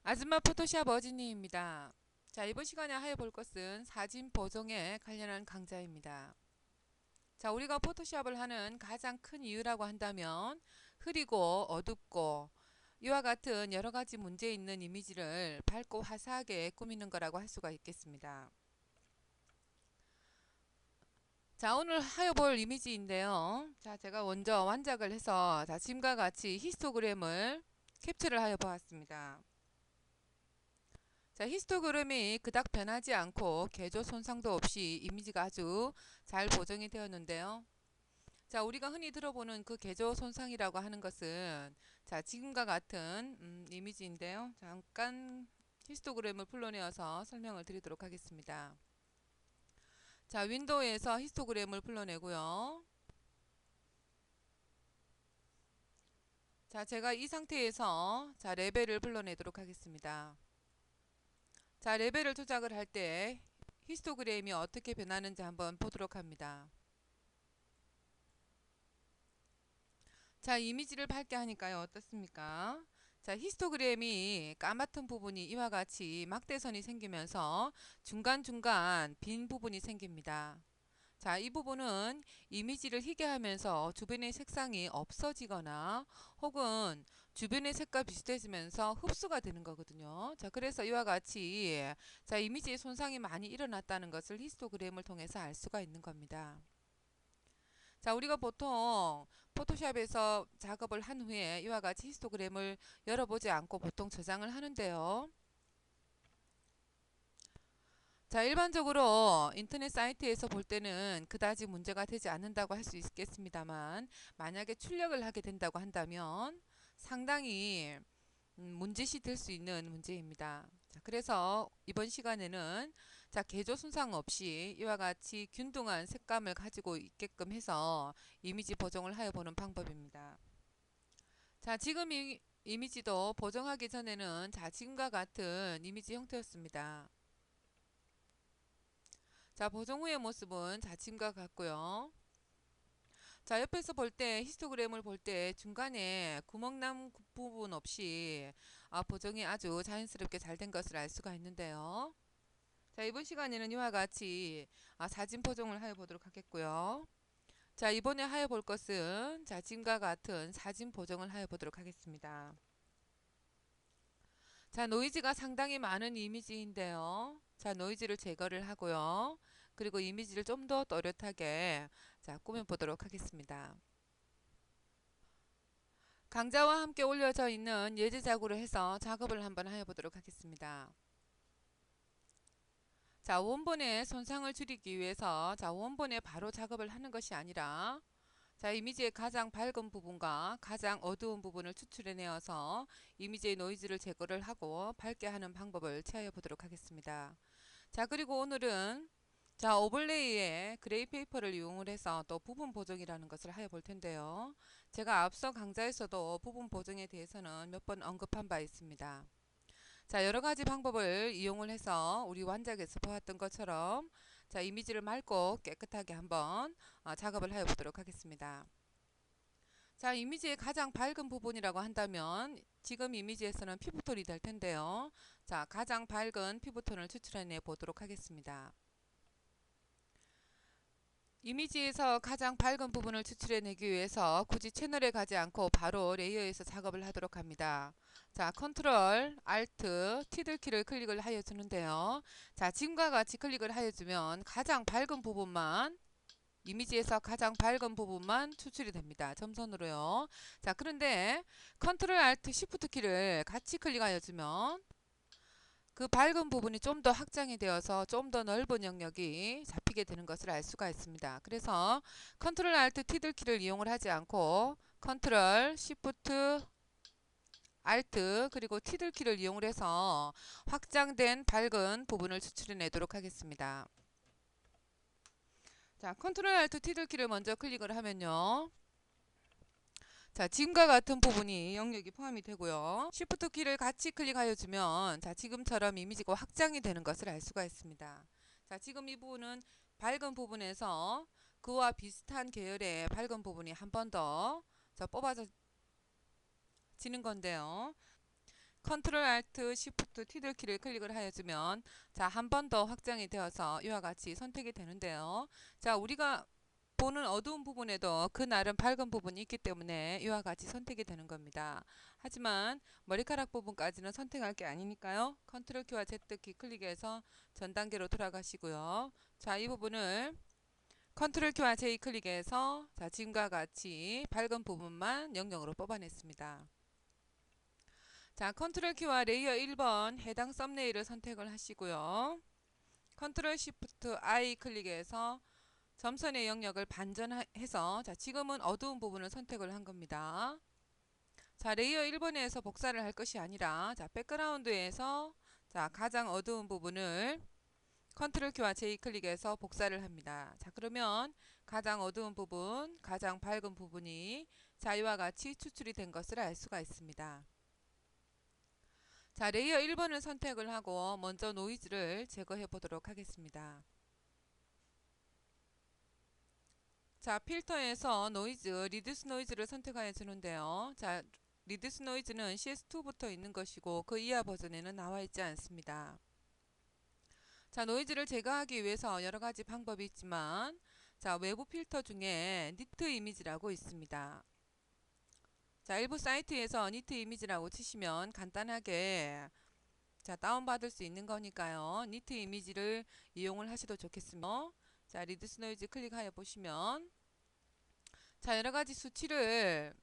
아줌마 포토샵 어진이입니다. 자, 이번 시간에 하여 볼 것은 사진 보정에 관련한 강좌입니다. 자, 우리가 포토샵을 하는 가장 큰 이유라고 한다면 흐리고 어둡고 이와 같은 여러 가지 문제 있는 이미지를 밝고 화사하게 꾸미는 거라고 할 수가 있겠습니다. 자, 오늘 하여 볼 이미지인데요. 자, 제가 먼저 완작을 해서 지금과 같이 히스토그램을 캡처를 하여 보았습니다. 자, 히스토그램이 그닥 변하지 않고 개조 손상도 없이 이미지가 아주 잘 보정이 되었는데요. 자, 우리가 흔히 들어보는 그 개조 손상이라고 하는 것은 자, 지금과 같은 이미지인데요. 잠깐 히스토그램을 불러내어서 설명을 드리도록 하겠습니다. 자, 윈도우에서 히스토그램을 불러내고요. 자, 제가 이 상태에서 자, 레벨을 불러내도록 하겠습니다. 자, 레벨을 조작을 할 때 히스토그램이 어떻게 변하는지 한번 보도록 합니다. 자, 이미지를 밝게 하니까요. 어떻습니까? 자, 히스토그램이 까맣은 부분이 이와 같이 막대선이 생기면서 중간중간 빈 부분이 생깁니다. 자, 이 부분은 이미지를 희게 하면서 주변의 색상이 없어지거나 혹은 주변의 색과 비슷해지면서 흡수가 되는 거거든요. 자, 그래서 이와 같이 자, 이미지의 손상이 많이 일어났다는 것을 히스토그램을 통해서 알 수가 있는 겁니다. 자, 우리가 보통 포토샵에서 작업을 한 후에 이와 같이 히스토그램을 열어보지 않고 보통 저장을 하는데요. 자, 일반적으로 인터넷 사이트에서 볼 때는 그다지 문제가 되지 않는다고 할 수 있겠습니다만 만약에 출력을 하게 된다고 한다면 상당히 문제시 될 수 있는 문제입니다. 자, 그래서 이번 시간에는 자, 개조 손상 없이 이와 같이 균등한 색감을 가지고 있게끔 해서 이미지 보정을 하여 보는 방법입니다. 자, 지금 이 이미지도 보정하기 전에는 자, 지금과 같은 이미지 형태였습니다. 자, 보정 후의 모습은 자, 지금과 같고요. 자, 옆에서 볼 때 히스토그램을 볼 때 중간에 구멍난 부분 없이 보정이 아주 자연스럽게 잘 된 것을 알 수가 있는데요. 자, 이번 시간에는 이와 같이 사진 보정을 하여 보도록 하겠고요. 자, 이번에 하여 볼 것은 자, 지금과 같은 사진 보정을 하여 보도록 하겠습니다. 자, 노이즈가 상당히 많은 이미지인데요. 자, 노이즈를 제거를 하고요. 그리고 이미지를 좀 더 또렷하게 자, 꾸며 보도록 하겠습니다. 강좌와 함께 올려져 있는 예제작으로 해서 작업을 한번 하여 보도록 하겠습니다. 자, 원본의 손상을 줄이기 위해서 자, 원본에 바로 작업을 하는 것이 아니라 자, 이미지의 가장 밝은 부분과 가장 어두운 부분을 추출해 내어서 이미지의 노이즈를 제거를 하고 밝게 하는 방법을 취하여 보도록 하겠습니다. 자, 그리고 오늘은 자, 오버레이의 그레이 페이퍼를 이용을 해서 또 부분 보정이라는 것을 하여 볼 텐데요. 제가 앞서 강좌에서도 부분 보정에 대해서는 몇 번 언급한 바 있습니다. 자, 여러 가지 방법을 이용을 해서 우리 완작에서 보았던 것처럼 자, 이미지를 맑고 깨끗하게 한번 작업을 하여 보도록 하겠습니다. 자, 이미지의 가장 밝은 부분이라고 한다면 지금 이미지에서는 피부톤이 될 텐데요. 자, 가장 밝은 피부톤을 추출해내 보도록 하겠습니다. 이미지에서 가장 밝은 부분을 추출해내기 위해서 굳이 채널에 가지 않고 바로 레이어에서 작업을 하도록 합니다. 자, 컨트롤, 알트, 티들키를 클릭을 하여 주는데요. 자, 지금과 같이 클릭을 하여 주면 가장 밝은 부분만 이미지에서 가장 밝은 부분만 추출이 됩니다. 점선으로요. 자, 그런데 컨트롤 알트 시프트 키를 같이 클릭하여 주면 그 밝은 부분이 좀 더 확장이 되어서 좀 더 넓은 영역이 잡히게 되는 것을 알 수가 있습니다. 그래서 컨트롤 알트 티들 키를 이용을 하지 않고 컨트롤 시프트 알트 그리고 티들 키를 이용을 해서 확장된 밝은 부분을 추출해 내도록 하겠습니다. 자, 컨트롤 알트 티들 키를 먼저 클릭을 하면요. 자, 지금과 같은 부분이 영역이 포함이 되고요. Shift 키를 같이 클릭하여 주면 자, 지금처럼 이미지가 확장이 되는 것을 알 수가 있습니다. 자, 지금 이 부분은 밝은 부분에서 그와 비슷한 계열의 밝은 부분이 한 번 더 뽑아지는 건데요. 컨트롤 알트 시프트 T들 키를 클릭을 하여주면 자, 한 번 더 확장이 되어서 이와 같이 선택이 되는데요. 자, 우리가 보는 어두운 부분에도 그 나름 밝은 부분이 있기 때문에 이와 같이 선택이 되는 겁니다. 하지만 머리카락 부분까지는 선택할 게 아니니까요. 컨트롤 키와 Z 키 클릭해서 전 단계로 돌아가시고요. 자, 이 부분을 컨트롤 키와 J 클릭해서 자, 지금과 같이 밝은 부분만 영영으로 뽑아냈습니다. 자, 컨트롤 키와 레이어 1번 해당 썸네일을 선택을 하시고요. 컨트롤 시프트 I 클릭해서 점선의 영역을 반전해서 자, 지금은 어두운 부분을 선택을 한 겁니다. 자, 레이어 1번에서 복사를 할 것이 아니라 자, 백그라운드에서 자, 가장 어두운 부분을 컨트롤 키와 J 클릭해서 복사를 합니다. 자, 그러면 가장 어두운 부분, 가장 밝은 부분이 자, 이와 같이 추출이 된 것을 알 수가 있습니다. 자, 레이어 1번을 선택을 하고 먼저 노이즈를 제거해 보도록 하겠습니다. 자, 필터에서 노이즈, 리듀스 노이즈를 선택하여 주는데요. 자, 리듀스 노이즈는 CS2부터 있는 것이고 그 이하 버전에는 나와 있지 않습니다. 자, 노이즈를 제거하기 위해서 여러 가지 방법이 있지만 자, 외부 필터 중에 니트 이미지라고 있습니다. 자, 일부 사이트에서 니트 이미지라고 치시면 간단하게 자, 다운받을 수 있는 거니까요. 니트 이미지를 이용을 하셔도 좋겠습니다. 자, 리듀스 노이즈 클릭하여 보시면 자, 여러 가지 수치를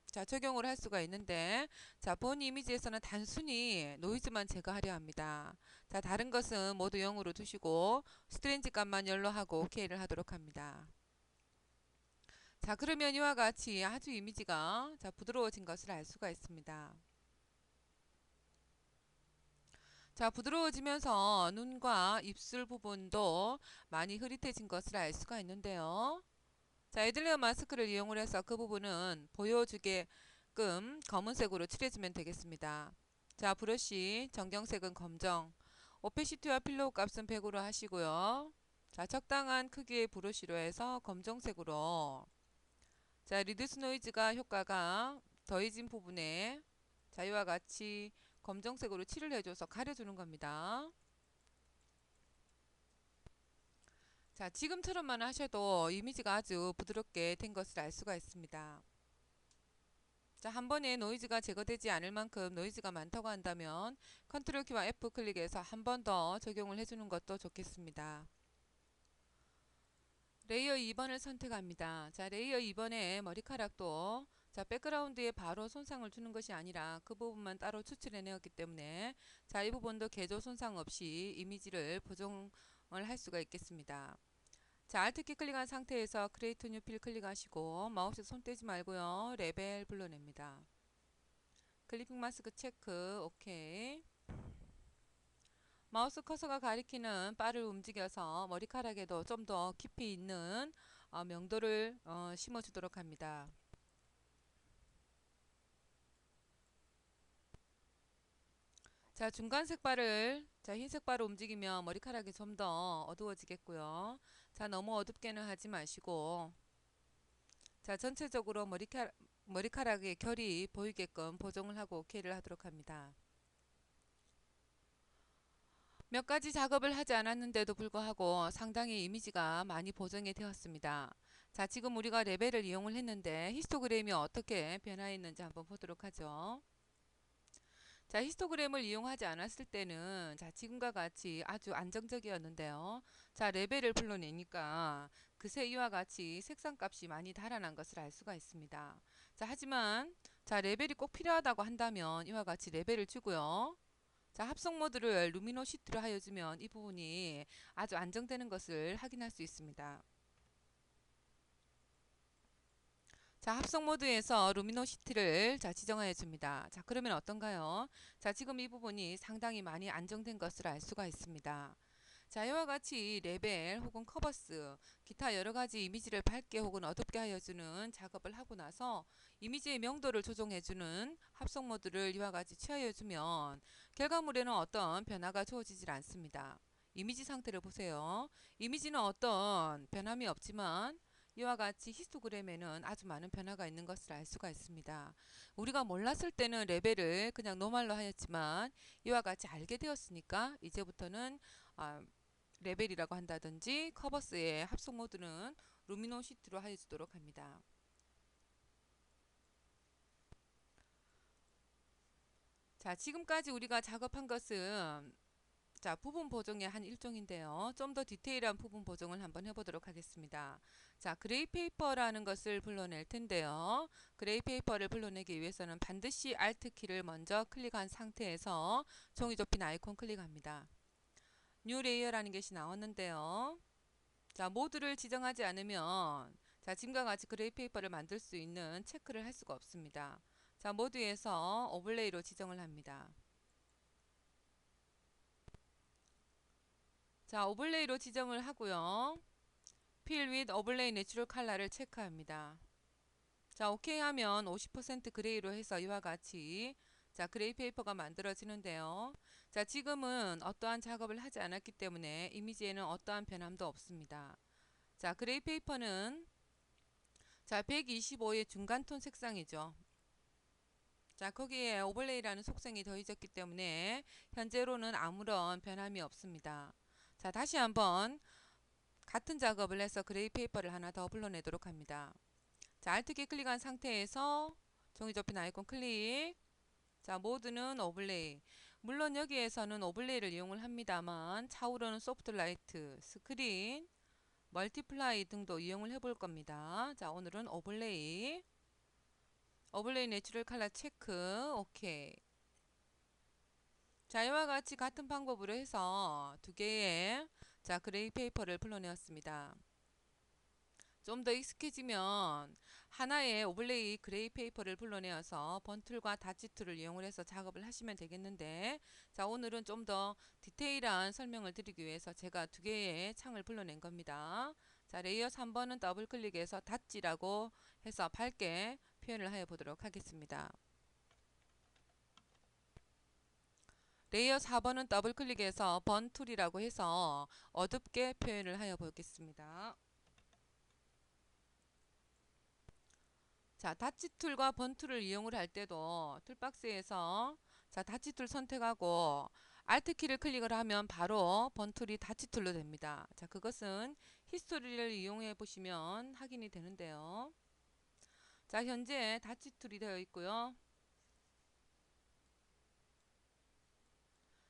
자, 적용을 할 수가 있는데 자, 본 이미지에서는 단순히 노이즈만 제거하려 합니다. 자, 다른 것은 모두 0으로 두시고 스트레인지 값만 열로 하고 OK를 하도록 합니다. 자, 그러면 이와 같이 아주 이미지가 자, 부드러워진 것을 알 수가 있습니다. 자, 부드러워지면서 눈과 입술 부분도 많이 흐릿해진 것을 알 수가 있는데요. 자, 에들레어 마스크를 이용을 해서 그 부분은 보여주게끔 검은색으로 칠해주면 되겠습니다. 자, 브러쉬 정경색은 검정, 오페시티와 필로우 값은 100으로 하시고요. 자, 적당한 크기의 브러쉬로 해서 검정색으로 자, 리듀스 노이즈가 효과가 더해진 부분에 자, 이와 같이 검정색으로 칠을 해줘서 가려주는 겁니다. 자, 지금처럼만 하셔도 이미지가 아주 부드럽게 된 것을 알 수가 있습니다. 자, 한 번에 노이즈가 제거되지 않을 만큼 노이즈가 많다고 한다면 컨트롤 키와 F 클릭해서 한 번 더 적용을 해주는 것도 좋겠습니다. 레이어 2번을 선택합니다. 자, 레이어 2번에 머리카락도 자, 백그라운드에 바로 손상을 주는 것이 아니라 그 부분만 따로 추출해 내었기 때문에 자, 이 부분도 개조 손상 없이 이미지를 보정을 할 수가 있겠습니다. 자, Alt키 클릭한 상태에서 크리에이트 뉴 필 클릭하시고 마우스 손 떼지 말고요. 레벨 불러냅니다. 클리핑 마스크 체크 오케이. 마우스 커서가 가리키는 바를 움직여서 머리카락에도 좀 더 깊이 있는 명도를 심어주도록 합니다. 자, 중간 색발을 자, 흰색 발을 움직이면 머리카락이 좀 더 어두워지겠고요. 자, 너무 어둡게는 하지 마시고 자, 전체적으로 머리카락의 결이 보이게끔 보정을 하고 OK를 하도록 합니다. 몇 가지 작업을 하지 않았는데도 불구하고 상당히 이미지가 많이 보정이 되었습니다. 자, 지금 우리가 레벨을 이용을 했는데 히스토그램이 어떻게 변화했는지 한번 보도록 하죠. 자, 히스토그램을 이용하지 않았을 때는 자, 지금과 같이 아주 안정적이었는데요. 자, 레벨을 불러내니까 그새 이와 같이 색상 값이 많이 달아난 것을 알 수가 있습니다. 자, 하지만 자, 레벨이 꼭 필요하다고 한다면 이와 같이 레벨을 주고요. 자, 합성 모드를 루미노시티로 하여주면 이 부분이 아주 안정되는 것을 확인할 수 있습니다. 자, 합성 모드에서 루미노시티를 자, 지정하여 줍니다. 자, 그러면 어떤가요? 자, 지금 이 부분이 상당히 많이 안정된 것을 알 수가 있습니다. 자, 이와 같이 레벨 혹은 커버스, 기타 여러 가지 이미지를 밝게 혹은 어둡게 하여주는 작업을 하고 나서 이미지의 명도를 조정해주는 합성 모드를 이와 같이 취하여주면 결과물에는 어떤 변화가 주어지질 않습니다. 이미지 상태를 보세요. 이미지는 어떤 변함이 없지만 이와 같이 히스토그램에는 아주 많은 변화가 있는 것을 알 수가 있습니다. 우리가 몰랐을 때는 레벨을 그냥 노말로 하였지만 이와 같이 알게 되었으니까 이제부터는 레벨이라고 한다든지 커버스의 합성 모드는 루미노시티로 하여주도록 합니다. 자, 지금까지 우리가 작업한 것은 부분 보정의 한 일종인데요. 좀 더 디테일한 부분 보정을 한번 해보도록 하겠습니다. 자, 그레이 페이퍼라는 것을 불러낼 텐데요. 그레이 페이퍼를 불러내기 위해서는 반드시 Alt 키를 먼저 클릭한 상태에서 종이 접힌 아이콘 클릭합니다. 뉴 레이어라는 것이 나왔는데요. 자, 모드를 지정하지 않으면 지금과 같이 그레이 페이퍼를 만들 수 있는 체크를 할 수가 없습니다. 자, 모드에서 오버레이로 지정을 합니다. 자, 오버레이로 지정을 하고요. Fill with Overlay Natural Color를 체크합니다. 자, 오케이 하면 50% 그레이로 해서 이와 같이 그레이 페이퍼가 만들어지는데요. 자, 지금은 어떠한 작업을 하지 않았기 때문에 이미지에는 어떠한 변함도 없습니다. 자, 그레이 페이퍼는 125의 중간톤 색상이죠. 자, 거기에 오버레이라는 속성이 더해졌기 때문에 현재로는 아무런 변함이 없습니다. 자, 다시 한번 같은 작업을 해서 그레이 페이퍼를 하나 더 불러내도록 합니다. 자, Alt키 클릭한 상태에서 종이 접힌 아이콘 클릭. 자, 모드는 오버레이. 물론 여기에서는 오버레이를 이용을 합니다만 차후로는 소프트 라이트, 스크린, 멀티플라이 등도 이용을 해볼 겁니다. 자, 오늘은 오버레이. 오버레이 내추럴 컬러 체크. 오케이. 자, 이와 같이 같은 방법으로 해서 두 개의 그레이 페이퍼를 불러내었습니다. 좀 더 익숙해지면 하나의 오버레이 그레이 페이퍼를 불러내어서 번툴과 다치 툴을 이용을 해서 작업을 하시면 되겠는데, 자, 오늘은 좀 더 디테일한 설명을 드리기 위해서 제가 두 개의 창을 불러낸 겁니다. 자, 레이어 3번은 더블 클릭해서 닫지라고 해서 밝게 표현을 하여 보도록 하겠습니다. 레이어 4번은 더블 클릭해서 번툴이라고 해서 어둡게 표현을 하여 보겠습니다. 자, 다치 툴과 번툴을 이용을 할 때도 툴박스에서 다치 툴 선택하고 Alt 키를 클릭을 하면 바로 번툴이 다치 툴로 됩니다. 자, 그것은 히스토리를 이용해 보시면 확인이 되는데요. 자, 현재 다치 툴이 되어 있고요.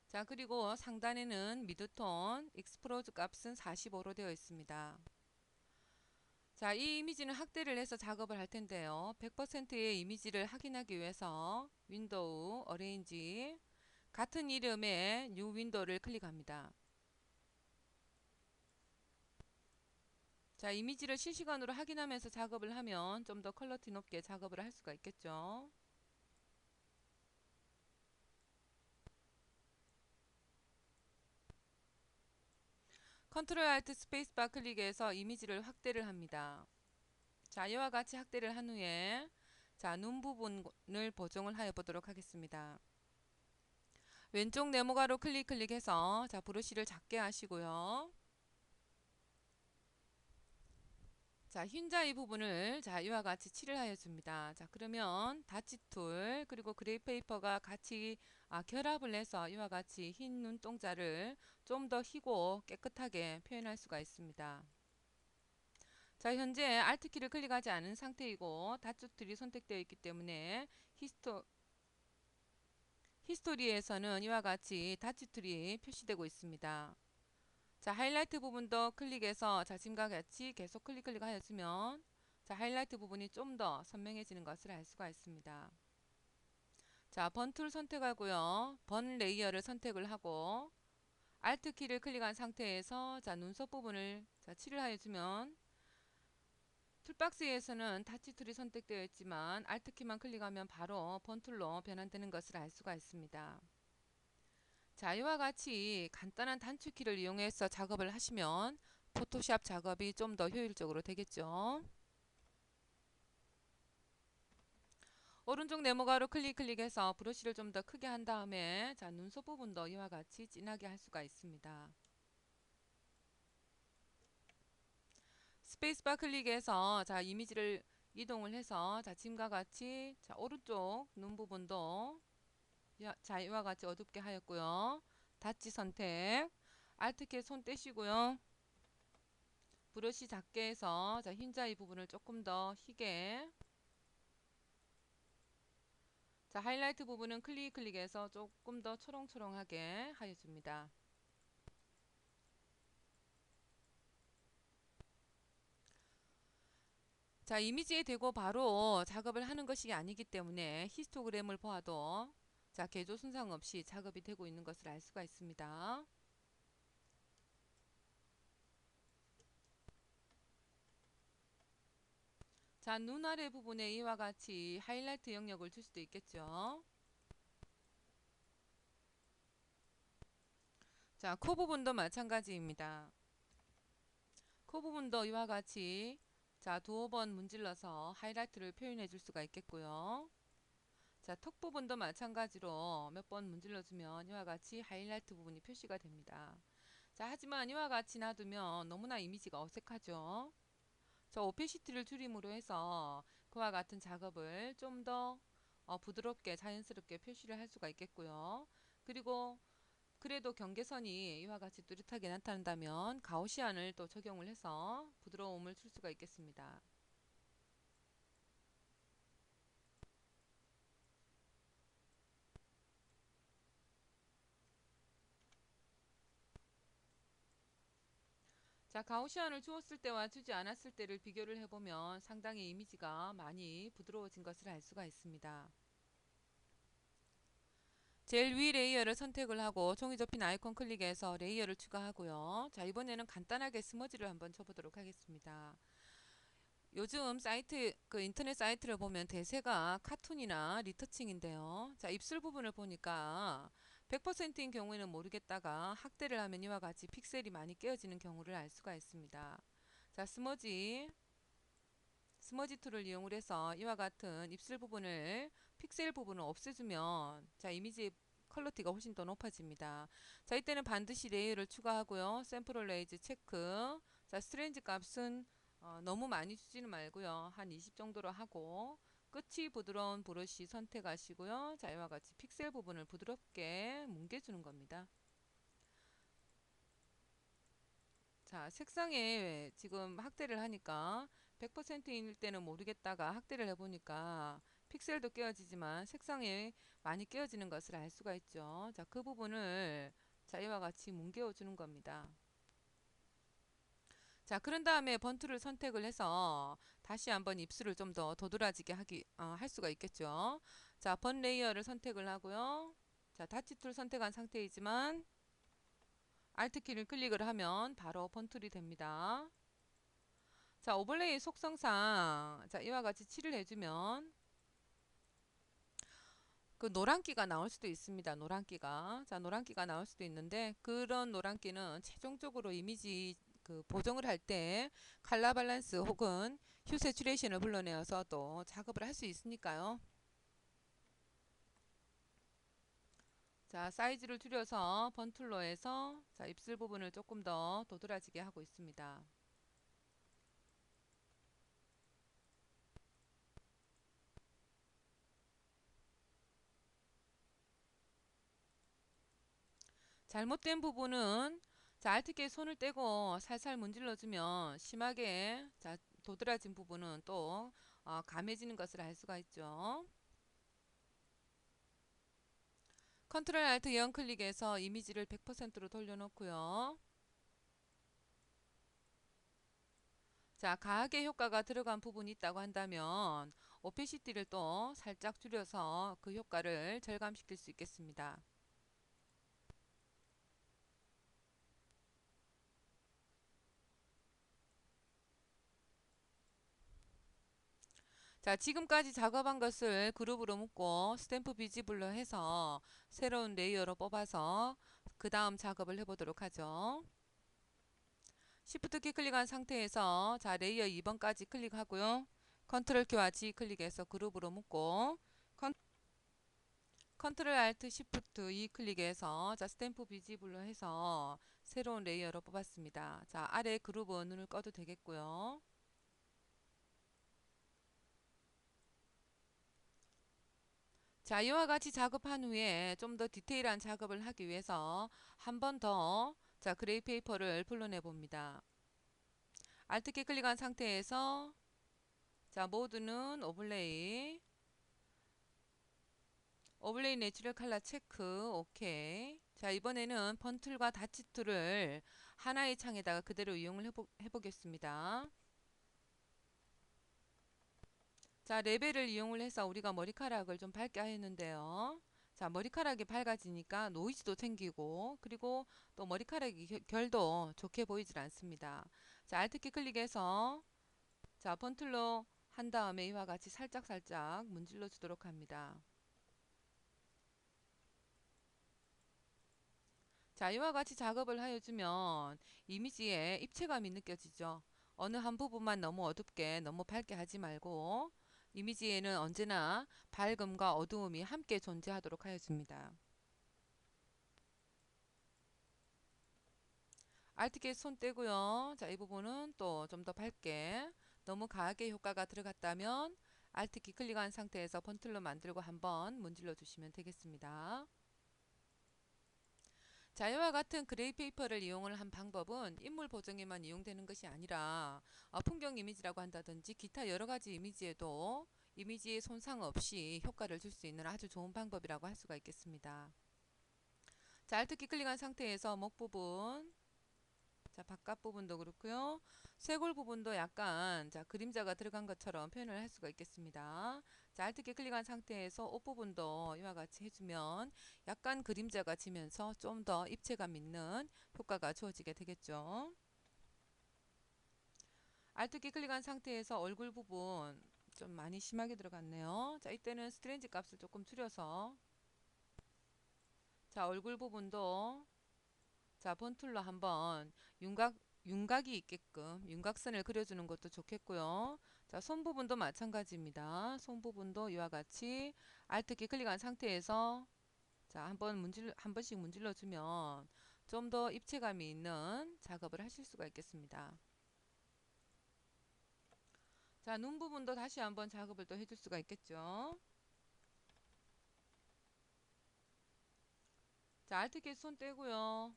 자, 그리고 상단에는 미드톤, 익스프로즈 값은 45로 되어 있습니다. 자, 이 이미지는 확대를 해서 작업을 할 텐데요. 100%의 이미지를 확인하기 위해서 윈도우, 어레인지, 같은 이름의 뉴 윈도우를 클릭합니다. 자, 이미지를 실시간으로 확인하면서 작업을 하면 좀 더 퀄리티 높게 작업을 할 수가 있겠죠. 컨트롤 알트 스페이스바 클릭해서 이미지를 확대를 합니다. 자, 이와 같이 확대를 한 후에 눈 부분을 보정을 하여 보도록 하겠습니다. 왼쪽 네모가로 클릭해서 브러쉬를 작게 하시고요. 자, 흰자 이 부분을 이와 같이 칠을 하여 줍니다. 자, 그러면 다치 툴 그리고 그레이 페이퍼가 같이 결합을 해서 이와 같이 흰 눈동자를 좀 더 희고 깨끗하게 표현할 수가 있습니다. 자, 현재 Alt 키를 클릭하지 않은 상태이고 다치 툴이 선택되어 있기 때문에 히스토리에서는 이와 같이 다치 툴이 표시되고 있습니다. 자, 하이라이트 부분도 클릭해서 지금과 같이 계속 클릭하여주면 하이라이트 부분이 좀 더 선명해지는 것을 알 수가 있습니다. 자, 번툴 선택하고요. 번 레이어를 선택을 하고 Alt 키를 클릭한 상태에서 눈썹 부분을 칠을 하여주면 툴박스에서는 타치 툴이 선택되어 있지만 Alt 키만 클릭하면 바로 번툴로 변환되는 것을 알 수가 있습니다. 자, 이와 같이 간단한 단축키를 이용해서 작업을 하시면 포토샵 작업이 좀 더 효율적으로 되겠죠. 오른쪽 네모가로 클릭해서 브러쉬를 좀 더 크게 한 다음에 눈썹 부분도 이와 같이 진하게 할 수가 있습니다. 스페이스바 클릭해서 자 이미지를 이동을 해서 자 지금과 같이 자 오른쪽 눈 부분도 자 이와 같이 어둡게 하였고요. 닫지 선택, Alt키 손 떼시고요. 브러쉬 작게 해서 자 흰자 이 부분을 조금 더 희게, 자 하이라이트 부분은 클릭해서 조금 더 초롱초롱하게 하여줍니다. 자 이미지에 대고 바로 작업을 하는 것이 아니기 때문에 히스토그램을 보아도 자 개조 손상 없이 작업이 되고 있는 것을 알 수가 있습니다. 자 눈 아래 부분에 이와 같이 하이라이트 영역을 줄 수도 있겠죠. 자 코 부분도 마찬가지입니다. 코 부분도 이와 같이 자 두어 번 문질러서 하이라이트를 표현해 줄 수가 있겠고요. 자 턱 부분도 마찬가지로 몇 번 문질러 주면 이와 같이 하이라이트 부분이 표시가 됩니다. 자 하지만 이와 같이 놔두면 너무나 이미지가 어색하죠. 저 오페시티를 줄임으로 해서 그와 같은 작업을 좀 더 부드럽게 자연스럽게 표시를 할 수가 있겠고요. 그리고 그래도 경계선이 이와 같이 뚜렷하게 나타난다면 가우시안을 또 적용을 해서 부드러움을 줄 수가 있겠습니다. 자 가우시안을 주었을 때와 주지 않았을 때를 비교를 해보면 상당히 이미지가 많이 부드러워진 것을 알 수가 있습니다. 제일 위 레이어를 선택을 하고 종이 접힌 아이콘 클릭해서 레이어를 추가하고요. 자 이번에는 간단하게 스머지를 한번 쳐보도록 하겠습니다. 요즘 사이트 인터넷 사이트를 보면 대세가 카툰이나 리터칭인데요. 자 입술 부분을 보니까 100%인 경우에는 모르겠다가 확대를 하면 이와 같이 픽셀이 많이 깨어지는 경우를 알 수가 있습니다. 자 스머지 툴을 이용을 해서 이와 같은 입술 부분을 픽셀 부분을 없애주면 자 이미지 퀄리티가 훨씬 더 높아집니다. 자 이때는 반드시 레이어를 추가하고요. 샘플 레이즈 체크. 자 스트레인지 값은 너무 많이 주지는 말고요. 한 20 정도로 하고 끝이 부드러운 브러쉬 선택하시고요. 자 이와 같이 픽셀 부분을 부드럽게 뭉개주는 겁니다. 자 색상에 지금 확대를 하니까 100%일 때는 모르겠다가 확대를 해보니까 픽셀도 깨어지지만 색상에 많이 깨어지는 것을 알 수가 있죠. 자 그 부분을 자 이와 같이 뭉개어 주는 겁니다. 자 그런 다음에 번툴을 선택을 해서 다시 한번 입술을 좀 더 도드라지게 할 수가 있겠죠. 자 번 레이어를 선택을 하고요. 자 다치 툴 선택한 상태이지만 Alt키를 클릭을 하면 바로 번툴이 됩니다. 자 오버레이 속성상 자 이와 같이 칠을 해주면 그 노란기가 나올 수도 있습니다. 노란기가 나올 수도 있는데 그런 노란기는 최종적으로 이미지 보정을 할 때 칼라 밸런스 혹은 휴 세츄레이션을 불러내어서 또 작업을 할 수 있으니까요. 자 사이즈를 줄여서 번툴로 해서 자 입술 부분을 조금 더 도드라지게 하고 있습니다. 잘못된 부분은 자 Alt키에 손을 떼고 살살 문질러주면 심하게 자 도드라진 부분은 또 감해지는 것을 알 수가 있죠. 컨트롤 Alt 0 클릭해서 이미지를 100%로 돌려놓고요. 자 가하게 효과가 들어간 부분이 있다고 한다면 오페시티를 또 살짝 줄여서 그 효과를 절감시킬 수 있겠습니다. 자 지금까지 작업한 것을 그룹으로 묶고 스탬프 비지블로 해서 새로운 레이어로 뽑아서 그 다음 작업을 해보도록 하죠. Shift 키 클릭한 상태에서 자 레이어 2번까지 클릭하고요. 컨트롤 키와 G 클릭해서 그룹으로 묶고 컨트롤 Alt Shift 2 클릭해서 자 스탬프 비지블로 해서 새로운 레이어로 뽑았습니다. 자 아래 그룹은 눈을 꺼도 되겠고요. 자, 이와 같이 작업한 후에 좀 더 디테일한 작업을 하기 위해서 한 번 더, 자, 그레이 페이퍼를 불러내 봅니다. Alt키 클릭한 상태에서, 자, 모드는 오블레이 내추럴 컬러 체크, 오케이. 자, 이번에는 펀툴과 다치 툴을 하나의 창에다가 그대로 이용을 해보겠습니다. 자, 레벨을 이용을 해서 우리가 머리카락을 좀 밝게 하였는데요. 자, 머리카락이 밝아지니까 노이즈도 생기고, 그리고 또 머리카락이 결도 좋게 보이질 않습니다. 자, Alt키 클릭해서, 자, 펀툴로 한 다음에 이와 같이 살짝살짝 문질러 주도록 합니다. 자, 이와 같이 작업을 하여주면 이미지에 입체감이 느껴지죠. 어느 한 부분만 너무 어둡게, 너무 밝게 하지 말고 이미지에는 언제나 밝음과 어두움이 함께 존재하도록 하여줍니다. Alt키 손 떼고요. 자, 이 부분은 또 좀 더 밝게, 너무 강하게 효과가 들어갔다면 Alt키 클릭한 상태에서 펀툴로 만들고 한번 문질러 주시면 되겠습니다. 자, 이와 같은 그레이 페이퍼를 이용을 한 방법은 인물 보정에만 이용되는 것이 아니라 풍경 이미지라고 한다든지 기타 여러 가지 이미지에도 이미지의 손상 없이 효과를 줄 수 있는 아주 좋은 방법이라고 할 수가 있겠습니다. 자, Alt키 클릭한 상태에서 목 부분, 자, 바깥 부분도 그렇고요. 쇄골 부분도 약간 자, 그림자가 들어간 것처럼 표현을 할 수가 있겠습니다. 자, Alt키 클릭한 상태에서 옷 부분도 이와 같이 해주면 약간 그림자가 지면서 좀 더 입체감 있는 효과가 주어지게 되겠죠. Alt키 클릭한 상태에서 얼굴 부분 좀 많이 심하게 들어갔네요. 자, 이때는 스트레인지 값을 조금 줄여서, 자, 얼굴 부분도 자, 폰툴로 한번 윤곽이 있게끔 윤곽선을 그려주는 것도 좋겠고요. 자, 손 부분도 마찬가지입니다. 손 부분도 이와 같이 Alt키 클릭한 상태에서 자, 한 번씩 문질러 주면 좀 더 입체감이 있는 작업을 하실 수가 있겠습니다. 자, 눈 부분도 다시 한번 작업을 또 해줄 수가 있겠죠. 자, Alt키 손 떼고요.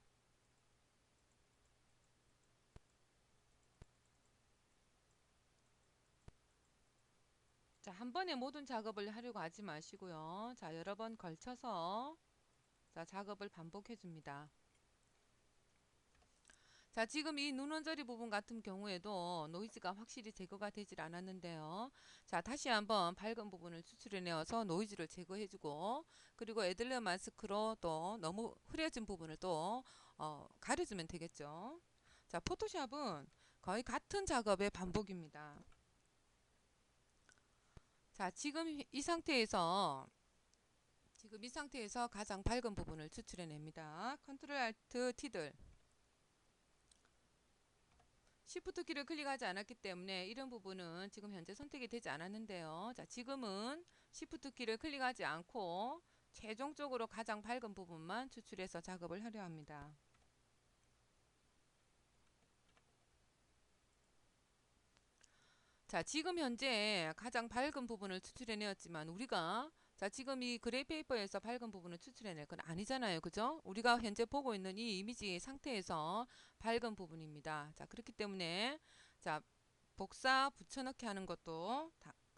자, 한 번에 모든 작업을 하려고 하지 마시고요. 자, 여러 번 걸쳐서 자, 작업을 반복해 줍니다. 자, 지금 이 눈 언저리 부분 같은 경우에도 노이즈가 확실히 제거가 되질 않았는데요. 자, 다시 한번 밝은 부분을 추출해 내어서 노이즈를 제거해 주고, 그리고 애들러 마스크로 또 너무 흐려진 부분을 또 가려주면 되겠죠. 자, 포토샵은 거의 같은 작업의 반복입니다. 자, 지금 이 상태에서 가장 밝은 부분을 추출해 냅니다. 컨트롤 알트 T들 Shift 키를 클릭하지 않았기 때문에 이런 부분은 지금 현재 선택이 되지 않았는데요. 자, 지금은 Shift 키를 클릭하지 않고 최종적으로 가장 밝은 부분만 추출해서 작업을 하려 합니다. 자, 지금 현재 가장 밝은 부분을 추출해 내었지만 우리가 자, 지금 이 그레이 페이퍼에서 밝은 부분을 추출해낼 건 아니잖아요. 그죠? 우리가 현재 보고 있는 이 이미지 상태에서 밝은 부분입니다. 자, 그렇기 때문에 자, 복사 붙여넣기 하는 것도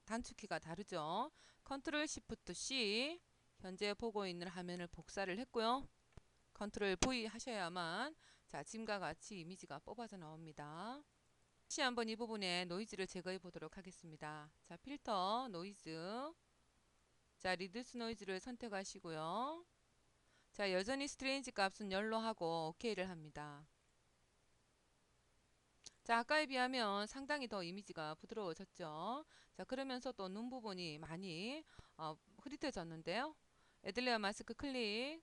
단축키가 다르죠. 컨트롤 시프트 C 현재 보고 있는 화면을 복사를 했고요. 컨트롤 V 하셔야만 자, 지금과 같이 이미지가 뽑아져 나옵니다. 다시 한번 이 부분에 노이즈를 제거해 보도록 하겠습니다. 자, 필터 노이즈, 자, 리듀스 노이즈를 선택하시고요. 자, 여전히 스트레인지 값은 0로 하고 OK를 합니다. 자, 아까에 비하면 상당히 더 이미지가 부드러워졌죠. 자, 그러면서 또 눈 부분이 많이 흐릿해졌는데요. 애들레어 마스크 클릭,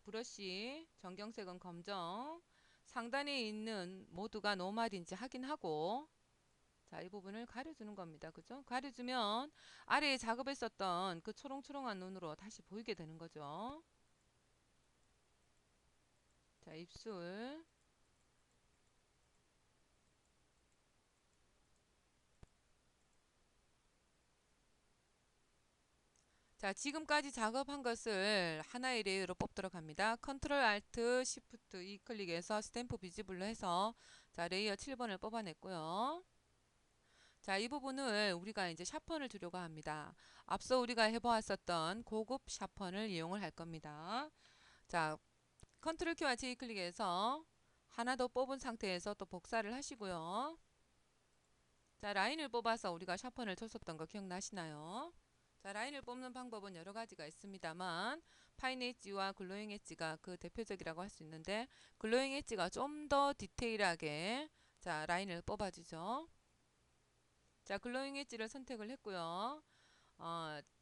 브러쉬, 전경색은 검정, 상단에 있는 모두가 노말인지 확인하고, 자, 이 부분을 가려주는 겁니다. 그죠? 가려주면 아래에 작업했었던 그 초롱초롱한 눈으로 다시 보이게 되는 거죠. 자, 입술. 자, 지금까지 작업한 것을 하나의 레이어로 뽑도록 합니다. 컨트롤 알트 시프트 E 클릭해서 스탬프 비지블로 해서 자, 레이어 7번을 뽑아냈고요. 자, 이 부분을 우리가 이제 샤펀을 주려고 합니다. 앞서 우리가 해보았었던 고급 샤펀을 이용을 할 겁니다. 자, 컨트롤 키와 J 클릭해서 하나 더 뽑은 상태에서 또 복사를 하시고요. 자, 라인을 뽑아서 우리가 샤펀을 줬었던 거 기억나시나요? 자, 라인을 뽑는 방법은 여러 가지가 있습니다만 파인 엣지와 글로잉 엣지가 그 대표적이라고 할 수 있는데 글로잉 엣지가 좀 더 디테일하게 자, 라인을 뽑아주죠. 자, 글로잉 엣지를 선택을 했고요.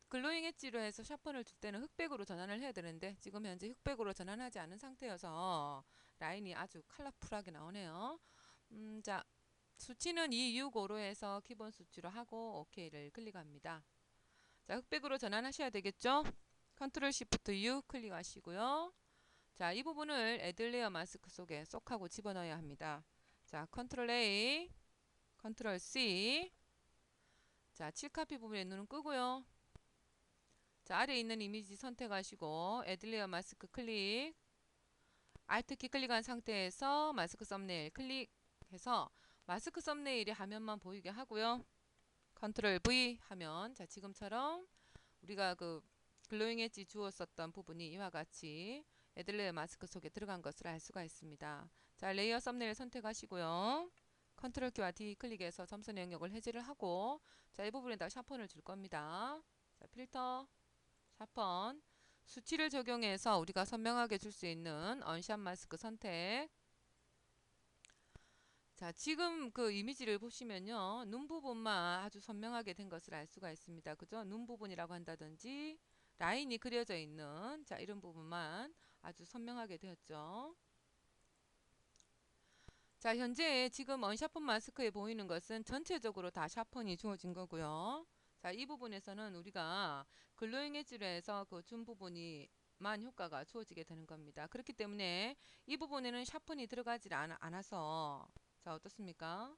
글로잉 엣지로 해서 샤펀을 줄 때는 흑백으로 전환을 해야 되는데 지금 현재 흑백으로 전환하지 않은 상태여서 라인이 아주 컬러풀하게 나오네요. 자, 수치는 265로 해서 기본 수치로 하고 OK를 클릭합니다. 자, 흑백으로 전환하셔야 되겠죠? 컨트롤 시프트 U 클릭하시고요. 자, 이 부분을 애들레어 마스크 속에 쏙 하고 집어넣어야 합니다. 자, 컨트롤 A, 컨트롤 C. 자, 7카피 부분에 눈은 끄고요. 자, 아래에 있는 이미지 선택하시고 애들레어 마스크 클릭, Alt 키 클릭한 상태에서 마스크 썸네일 클릭해서 마스크 썸네일이 화면만 보이게 하고요. 컨트롤 V 하면 자, 지금처럼 우리가 그 글로잉 엣지 주었었던 부분이 이와 같이 애들레어 마스크 속에 들어간 것을 알 수가 있습니다. 자, 레이어 썸네일 선택하시고요. 컨트롤 키와 D 클릭해서 점선 영역을 해제를 하고 자, 이 부분에다 샤펀을 줄 겁니다. 자, 필터, 샤펀, 수치를 적용해서 우리가 선명하게 줄 수 있는 언샷 마스크 선택. 자, 지금 그 이미지를 보시면요. 눈 부분만 아주 선명하게 된 것을 알 수가 있습니다. 그죠? 눈 부분이라고 한다든지 라인이 그려져 있는 자, 이런 부분만 아주 선명하게 되었죠. 자, 현재 지금 언샤폰 마스크에 보이는 것은 전체적으로 다 샤폰이 주어진 거고요. 자, 이 부분에서는 우리가 글로잉 엣지로 해서 그 준 부분이만 효과가 주어지게 되는 겁니다. 그렇기 때문에 이 부분에는 샤폰이 들어가지 않아서 자, 어떻습니까?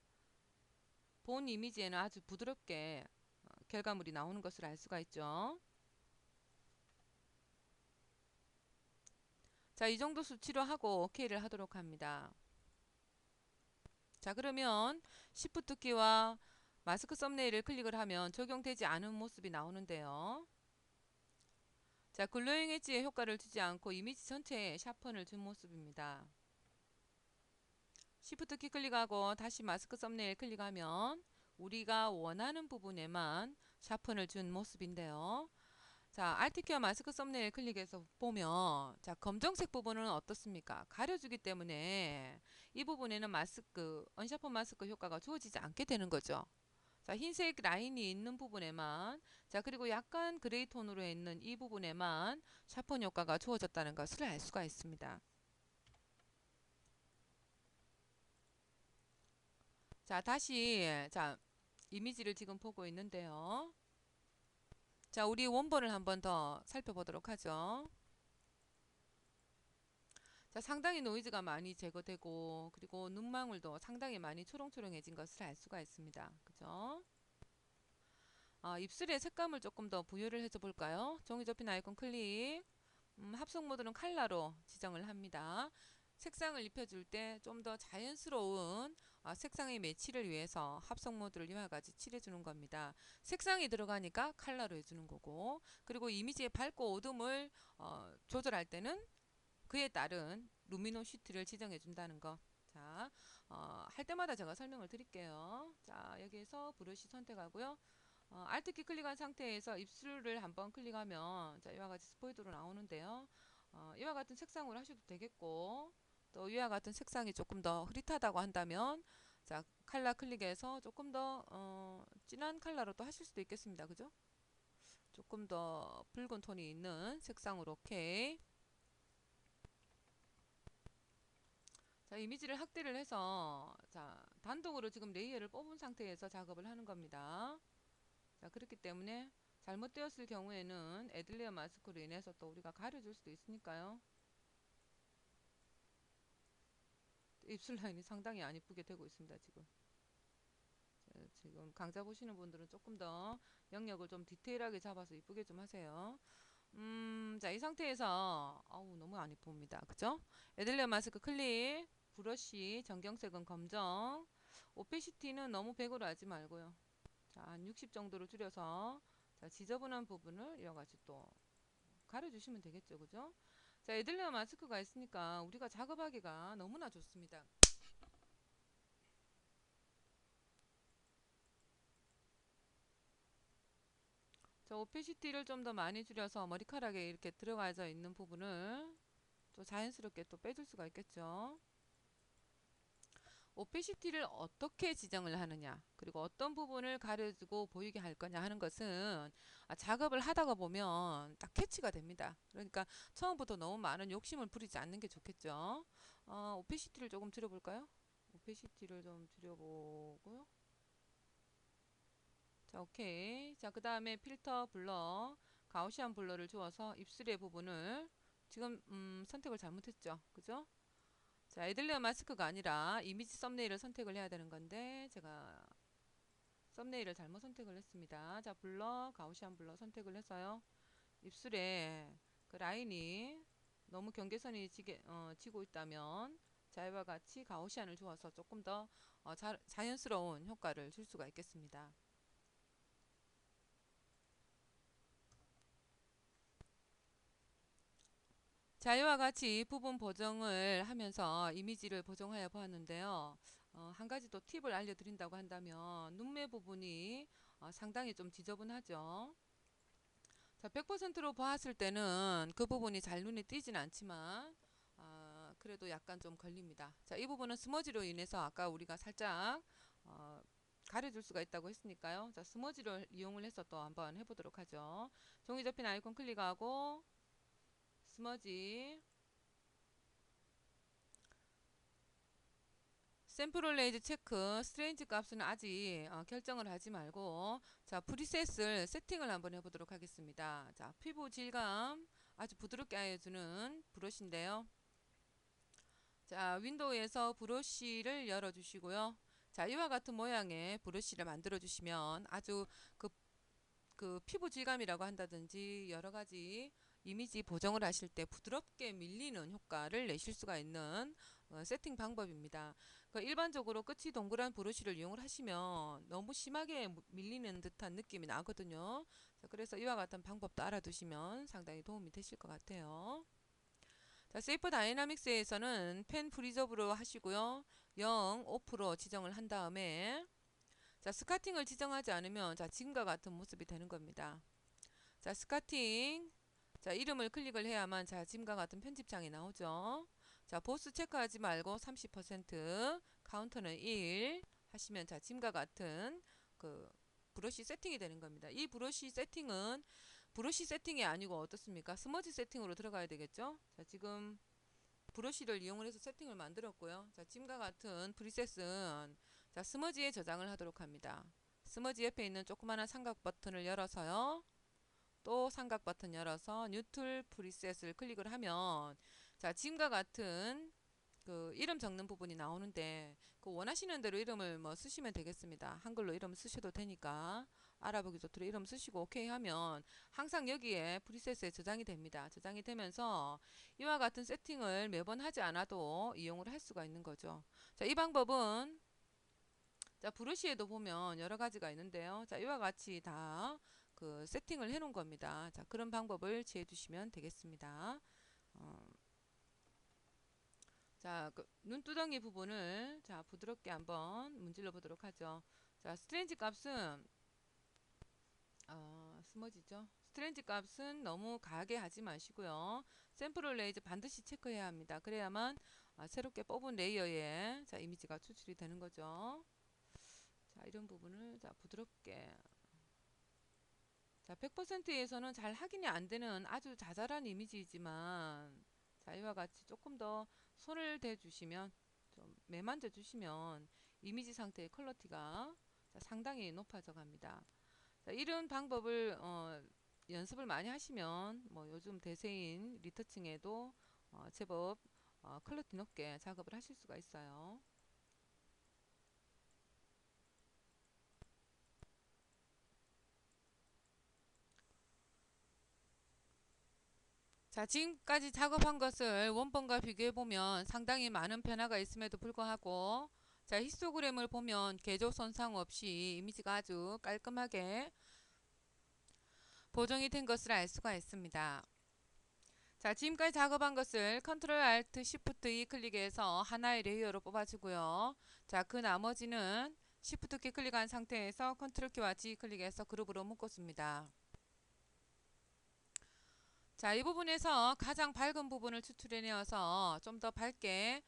본 이미지에는 아주 부드럽게 결과물이 나오는 것을 알 수가 있죠. 자, 이 정도 수치로 하고 OK를 하도록 합니다. 자, 그러면 Shift 키와 마스크 썸네일을 클릭을 하면 적용되지 않은 모습이 나오는데요. 자, 글로잉 엣지에 효과를 주지 않고 이미지 전체에 샤펀을 준 모습입니다. Shift 키 클릭하고 다시 마스크 썸네일 클릭하면 우리가 원하는 부분에만 샤펀을 준 모습인데요. 자, Alt 키와 마스크 썸네일 클릭해서 보면 자, 검정색 부분은 어떻습니까? 가려주기 때문에 이 부분에는 마스크, 언샤폰 마스크 효과가 주어지지 않게 되는 거죠. 자, 흰색 라인이 있는 부분에만 자, 그리고 약간 그레이 톤으로 있는 이 부분에만 샤폰 효과가 주어졌다는 것을 알 수가 있습니다. 자, 다시 자, 이미지를 지금 보고 있는데요. 자, 우리 원본을 한번 더 살펴보도록 하죠. 자, 상당히 노이즈가 많이 제거되고 그리고 눈망울도 상당히 많이 초롱초롱해진 것을 알 수가 있습니다. 그죠? 입술에 색감을 조금 더 부여를 해줘 볼까요? 종이 접힌 아이콘 클릭. 합성 모드는 컬러로 지정을 합니다. 색상을 입혀줄 때 좀 더 자연스러운 색상의 매치를 위해서 합성 모드를 이와 같이 칠해주는 겁니다. 색상이 들어가니까 컬러로 해주는 거고 그리고 이미지의 밝고 어둠을 조절할 때는 그에 따른 루미노시티를 지정해 준다는 거. 자, 할 때마다 제가 설명을 드릴게요. 자, 여기에서 브러쉬 선택하고요. Alt 키 클릭한 상태에서 입술을 한번 클릭하면 자, 이와 같이 스포이드로 나오는데요. 이와 같은 색상으로 하셔도 되겠고 또 이와 같은 색상이 조금 더 흐릿하다고 한다면 자, 컬러 클릭해서 조금 더 진한 컬러로 또 하실 수도 있겠습니다. 그죠? 조금 더 붉은 톤이 있는 색상으로 오케이. 자, 이미지를 확대를 해서 자, 단독으로 지금 레이어를 뽑은 상태에서 작업을 하는 겁니다. 자, 그렇기 때문에 잘못되었을 경우에는 애들레어 마스크로 인해서 또 우리가 가려줄 수도 있으니까요. 입술 라인이 상당히 안 이쁘게 되고 있습니다, 지금. 지금 강좌 보시는 분들은 조금 더 영역을 좀 디테일하게 잡아서 이쁘게 좀 하세요. 자, 이 상태에서 어우 너무 안 이쁩니다. 그죠? 에들레 마스크 클립, 브러쉬, 전경색은 검정, 오페시티는 너무 100으로 하지 말고요. 자, 한 60 정도로 줄여서 자, 지저분한 부분을 이어가지고 또 가려주시면 되겠죠. 그죠? 자, 에들레 마스크가 있으니까 우리가 작업하기가 너무나 좋습니다. 자, 오페시티를 좀 더 많이 줄여서 머리카락에 이렇게 들어가져 있는 부분을 또 자연스럽게 또 빼줄 수가 있겠죠. 오페시티를 어떻게 지정을 하느냐, 그리고 어떤 부분을 가려주고 보이게 할 거냐 하는 것은 작업을 하다가 보면 딱 캐치가 됩니다. 그러니까 처음부터 너무 많은 욕심을 부리지 않는 게 좋겠죠. 오페시티를 조금 줄여볼까요? 오페시티를 좀 줄여보고요. 자, 오케이. 자, 그 다음에 필터 블러, 가우시안 블러를 주어서 입술의 부분을 지금 선택을 잘못했죠. 그죠? 자, 에들레어 마스크가 아니라 이미지 썸네일을 선택을 해야 되는 건데 제가 썸네일을 잘못 선택을 했습니다. 자, 블러, 가우시안 블러 선택을 해서요. 입술에 그 라인이 너무 경계선이 지고 있다면 자, 이와 같이 가우시안을 주어서 조금 더 자연스러운 효과를 줄 수가 있겠습니다. 자, 이와 같이 부분 보정을 하면서 이미지를 보정하여 보았는데요. 한 가지 또 팁을 알려드린다고 한다면 눈매 부분이 상당히 좀 지저분하죠. 자, 100%로 보았을 때는 그 부분이 잘 눈에 띄진 않지만 그래도 약간 좀 걸립니다. 자, 이 부분은 스머지로 인해서 아까 우리가 살짝 가려줄 수가 있다고 했으니까요. 자, 스머지를 이용을 해서 또 한번 해보도록 하죠. 종이 접힌 아이콘 클릭하고 스머지 샘플 올레이즈 체크 스트레인지 값은 아직 결정을 하지 말고 자, 프리셋을 세팅을 한번 해보도록 하겠습니다. 자, 피부 질감 아주 부드럽게 하여주는 브러쉬인데요. 자, 윈도우에서 브러쉬를 열어주시고요. 자, 이와 같은 모양의 브러쉬를 만들어 주시면 아주 그 피부 질감이라고 한다든지 여러 가지 이미지 보정을 하실 때 부드럽게 밀리는 효과를 내실 수가 있는 세팅 방법입니다. 일반적으로 끝이 동그란 브러쉬를 이용을 하시면 너무 심하게 밀리는 듯한 느낌이 나거든요. 자, 그래서 이와 같은 방법도 알아두시면 상당히 도움이 되실 것 같아요. 자, 세이프 다이나믹스에서는 펜 프리저브로 하시고요. 0, 5% 지정을 한 다음에 자, 스카팅을 지정하지 않으면 자, 지금과 같은 모습이 되는 겁니다. 자, 스카팅 자, 이름을 클릭을 해야만 자, 지금과 같은 편집창이 나오죠. 자, 보스 체크하지 말고 30% 카운터는 1 하시면 자, 지금과 같은 그 브러쉬 세팅이 되는 겁니다. 이 브러쉬 세팅은 브러쉬 세팅이 아니고 어떻습니까? 스머지 세팅으로 들어가야 되겠죠? 자, 지금 브러쉬를 이용을 해서 세팅을 만들었고요. 자, 지금과 같은 프리셋은 자, 스머지에 저장을 하도록 합니다. 스머지 옆에 있는 조그마한 삼각 버튼을 열어서요. 또 삼각 버튼 열어서 뉴툴 프리셋을 클릭을 하면 자, 지금과 같은 그 이름 적는 부분이 나오는데 그 원하시는 대로 이름을 뭐 쓰시면 되겠습니다. 한글로 이름 쓰셔도 되니까 알아보기 좋도록 이름 쓰시고 오케이 하면 항상 여기에 프리셋에 저장이 됩니다. 저장이 되면서 이와 같은 세팅을 매번 하지 않아도 이용을 할 수가 있는 거죠. 자, 이 방법은 자, 브러쉬에도 보면 여러 가지가 있는데요. 자, 이와 같이 다 그 세팅을 해 놓은 겁니다. 자, 그런 방법을 취해 주시면 되겠습니다. 어, 자, 그 눈두덩이 부분을 자, 부드럽게 한번 문질러 보도록 하죠. 자, 스트레인지 값은 스머지죠. 스트레인지 값은 너무 과하게 하지 마시고요. 샘플 레이즈 반드시 체크해야 합니다. 그래야만 새롭게 뽑은 레이어에 자, 이미지가 추출이 되는 거죠. 자, 이런 부분을 자, 부드럽게 자, 100%에서는 잘 확인이 안 되는 아주 자잘한 이미지이지만 자, 이와 같이 조금 더 손을 대 주시면 좀 매만져 주시면 이미지 상태의 퀄리티가 자, 상당히 높아져 갑니다. 자, 이런 방법을 연습을 많이 하시면 뭐 요즘 대세인 리터칭에도 제법 퀄리티 높게 작업을 하실 수가 있어요. 자, 지금까지 작업한 것을 원본과 비교해보면 상당히 많은 변화가 있음에도 불구하고 자, 히스토그램을 보면 개조 손상 없이 이미지가 아주 깔끔하게 보정이 된 것을 알 수가 있습니다. 자, 지금까지 작업한 것을 컨트롤 알트 시프트 E 클릭해서 하나의 레이어로 뽑아주고요. 자, 그 나머지는 시프트 키 클릭한 상태에서 컨트롤 키와 G 클릭해서 그룹으로 묶었습니다. 자, 이 부분에서 가장 밝은 부분을 추출해내어서 좀 더 밝게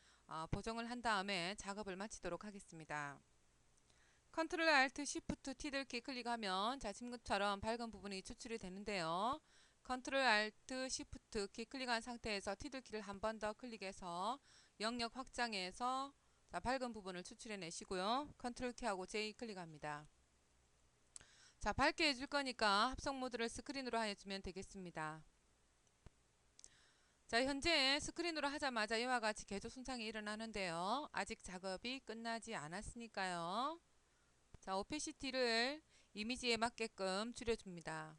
보정을 한 다음에 작업을 마치도록 하겠습니다. 컨트롤 알트 시프트 T들키 클릭하면 자, 지금처럼 밝은 부분이 추출이 되는데요. 컨트롤 알트 시프트 키 클릭한 상태에서 T들키를 한 번 더 클릭해서 영역 확장해서 자, 밝은 부분을 추출해 내시고요. 컨트롤 키하고 J 클릭합니다. 자, 밝게 해줄 거니까 합성 모드를 스크린으로 해주면 되겠습니다. 자, 현재 스크린으로 하자마자 이와 같이 개조 손상이 일어나는데요. 아직 작업이 끝나지 않았으니까요. 자, 오페시티를 이미지에 맞게끔 줄여줍니다.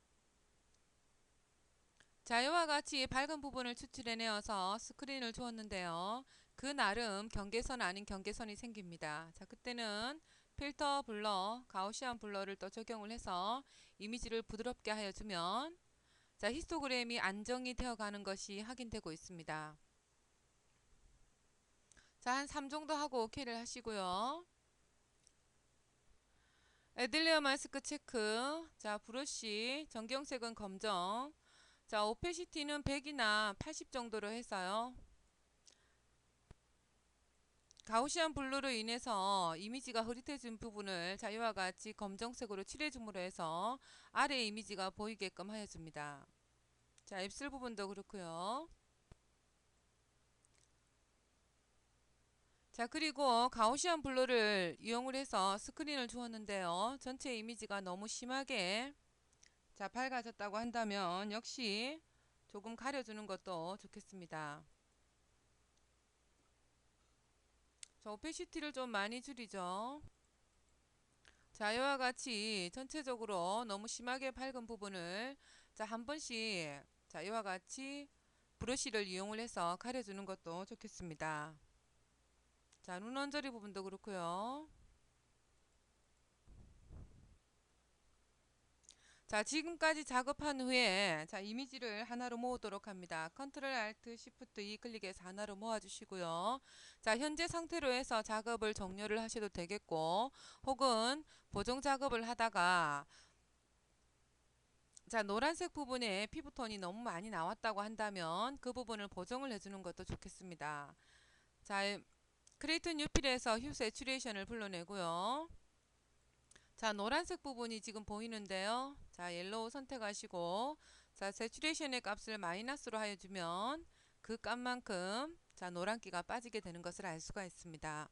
자, 이와 같이 밝은 부분을 추출해내어서 스크린을 주었는데요. 그 나름 경계선 아닌 경계선이 생깁니다. 자, 그때는 필터 블러, 가우시안 블러를 또 적용을 해서 이미지를 부드럽게 하여주면 자, 히스토그램이 안정이 되어 가는 것이 확인되고 있습니다. 자, 한 3 정도 하고 OK를 하시고요. 애들레어 마스크 체크. 자, 브러쉬, 전경색은 검정. 자, 오페시티는 100이나 80 정도로 해서요. 가우시안 블루로 인해서 이미지가 흐릿해진 부분을 자, 이와 같이 검정색으로 칠해줌으로 해서 아래 이미지가 보이게끔 하여줍니다. 자, 입술 부분도 그렇고요. 자, 그리고 가우시안 블루를 이용을 해서 스크린을 주었는데요. 전체 이미지가 너무 심하게 자, 밝아졌다고 한다면 역시 조금 가려주는 것도 좋겠습니다. 자, 오페시티를 좀 많이 줄이죠. 자, 이와 같이 전체적으로 너무 심하게 밝은 부분을 자, 한 번씩 자, 이와 같이 브러쉬를 이용을 해서 가려주는 것도 좋겠습니다. 자, 눈 언저리 부분도 그렇고요. 자, 지금까지 작업한 후에 자, 이미지를 하나로 모으도록 합니다. 컨트롤 알트 시프트 E 클릭해서 하나로 모아주시고요. 자, 현재 상태로 해서 작업을 종료를 하셔도 되겠고 혹은 보정 작업을 하다가 자, 노란색 부분에 피부톤이 너무 많이 나왔다고 한다면 그 부분을 보정을 해주는 것도 좋겠습니다. 자, 크리에이트 뉴 필에서 휴 세츄레이션을 불러내고요. 자, 노란색 부분이 지금 보이는데요. 자, 옐로우 선택하시고 자, 세츄레이션의 값을 마이너스로 하여주면 그 값만큼 자, 노란기가 빠지게 되는 것을 알 수가 있습니다.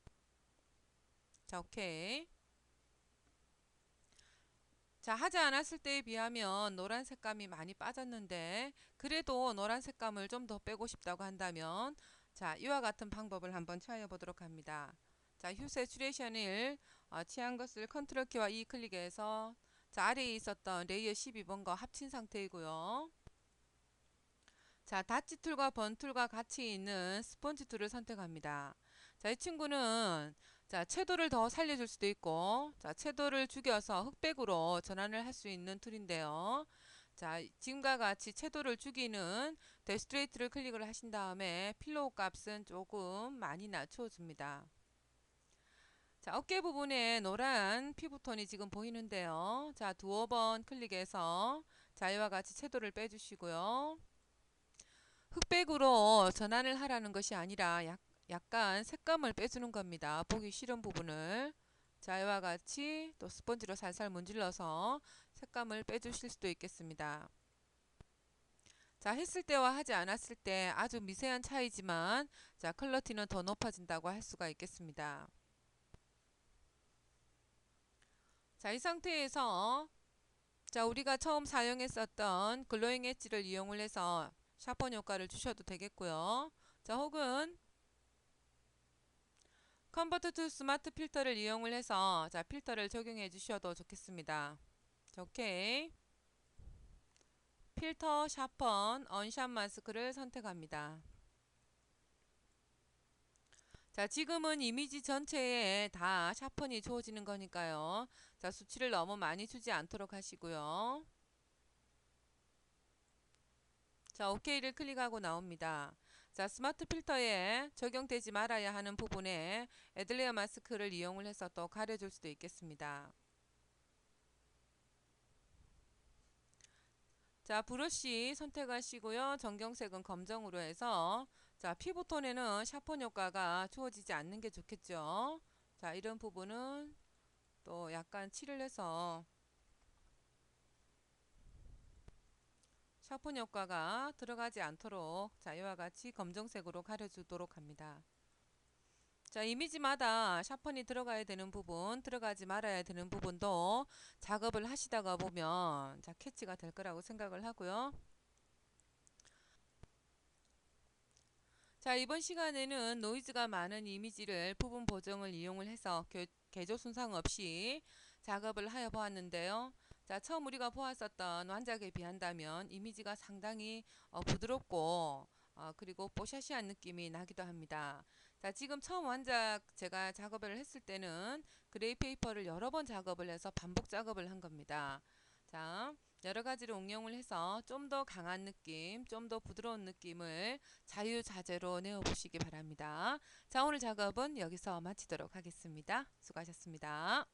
자, 오케이. 자, 하지 않았을 때에 비하면 노란 색감이 많이 빠졌는데 그래도 노란 색감을 좀 더 빼고 싶다고 한다면 자, 이와 같은 방법을 한번 취하여 보도록 합니다. 자, 휴 세츄레이션을 취한 것을 컨트롤 키와 E 클릭해서 자, 아래에 있었던 레이어 12번과 합친 상태이고요. 자, 다치 툴과 번 툴과 같이 있는 스펀지 툴을 선택합니다. 자, 이 친구는 자, 채도를 더 살려줄 수도 있고 자, 채도를 죽여서 흑백으로 전환을 할 수 있는 툴인데요. 자, 지금과 같이 채도를 죽이는 데스트레이트를 클릭을 하신 다음에 필로우 값은 조금 많이 낮춰 줍니다. 자, 어깨 부분에 노란 피부톤이 지금 보이는데요. 자, 두어 번 클릭해서 자, 이와 같이 채도를 빼주시고요. 흑백으로 전환을 하라는 것이 아니라 약간 색감을 빼주는 겁니다. 보기 싫은 부분을 자, 이와 같이 또 스펀지로 살살 문질러서 색감을 빼주실 수도 있겠습니다. 자, 했을 때와 하지 않았을 때 아주 미세한 차이지만 자, 컬러티는 더 높아진다고 할 수가 있겠습니다. 자, 이 상태에서 자, 우리가 처음 사용했었던 글로잉 엣지를 이용을 해서 샤폰 효과를 주셔도 되겠고요. 자, 혹은 컨버트 투 스마트 필터를 이용을 해서 자, 필터를 적용해 주셔도 좋겠습니다. 자, 오케이. 필터, 샤펀, 언샷 마스크를 선택합니다. 자, 지금은 이미지 전체에 다 샤펀이 주어지는 거니까요. 자, 수치를 너무 많이 주지 않도록 하시고요. 자, OK를 클릭하고 나옵니다. 자, 스마트 필터에 적용되지 말아야 하는 부분에 애들레어 마스크를 이용을 해서 또 가려줄 수도 있겠습니다. 자, 브러쉬 선택하시고요. 전경색은 검정으로 해서 자, 피부톤에는 샤폰 효과가 주어지지 않는 게 좋겠죠. 자, 이런 부분은 또 약간 칠을 해서 샤폰 효과가 들어가지 않도록 자, 이와 같이 검정색으로 가려주도록 합니다. 자, 이미지마다 샤펀이 들어가야 되는 부분, 들어가지 말아야 되는 부분도 작업을 하시다가 보면 자, 캐치가 될 거라고 생각을 하고요. 자, 이번 시간에는 노이즈가 많은 이미지를 부분 보정을 이용을 해서 개조 손상 없이 작업을 하여 보았는데요. 자, 처음 우리가 보았었던 완작에 비한다면 이미지가 상당히 부드럽고 그리고 뽀샤시한 느낌이 나기도 합니다. 자, 지금 처음 완작 제가 작업을 했을 때는 그레이 페이퍼를 여러 번 작업을 해서 반복 작업을 한 겁니다. 자, 여러 가지를 응용을 해서 좀 더 강한 느낌, 좀 더 부드러운 느낌을 자유자재로 내어보시기 바랍니다. 자, 오늘 작업은 여기서 마치도록 하겠습니다. 수고하셨습니다.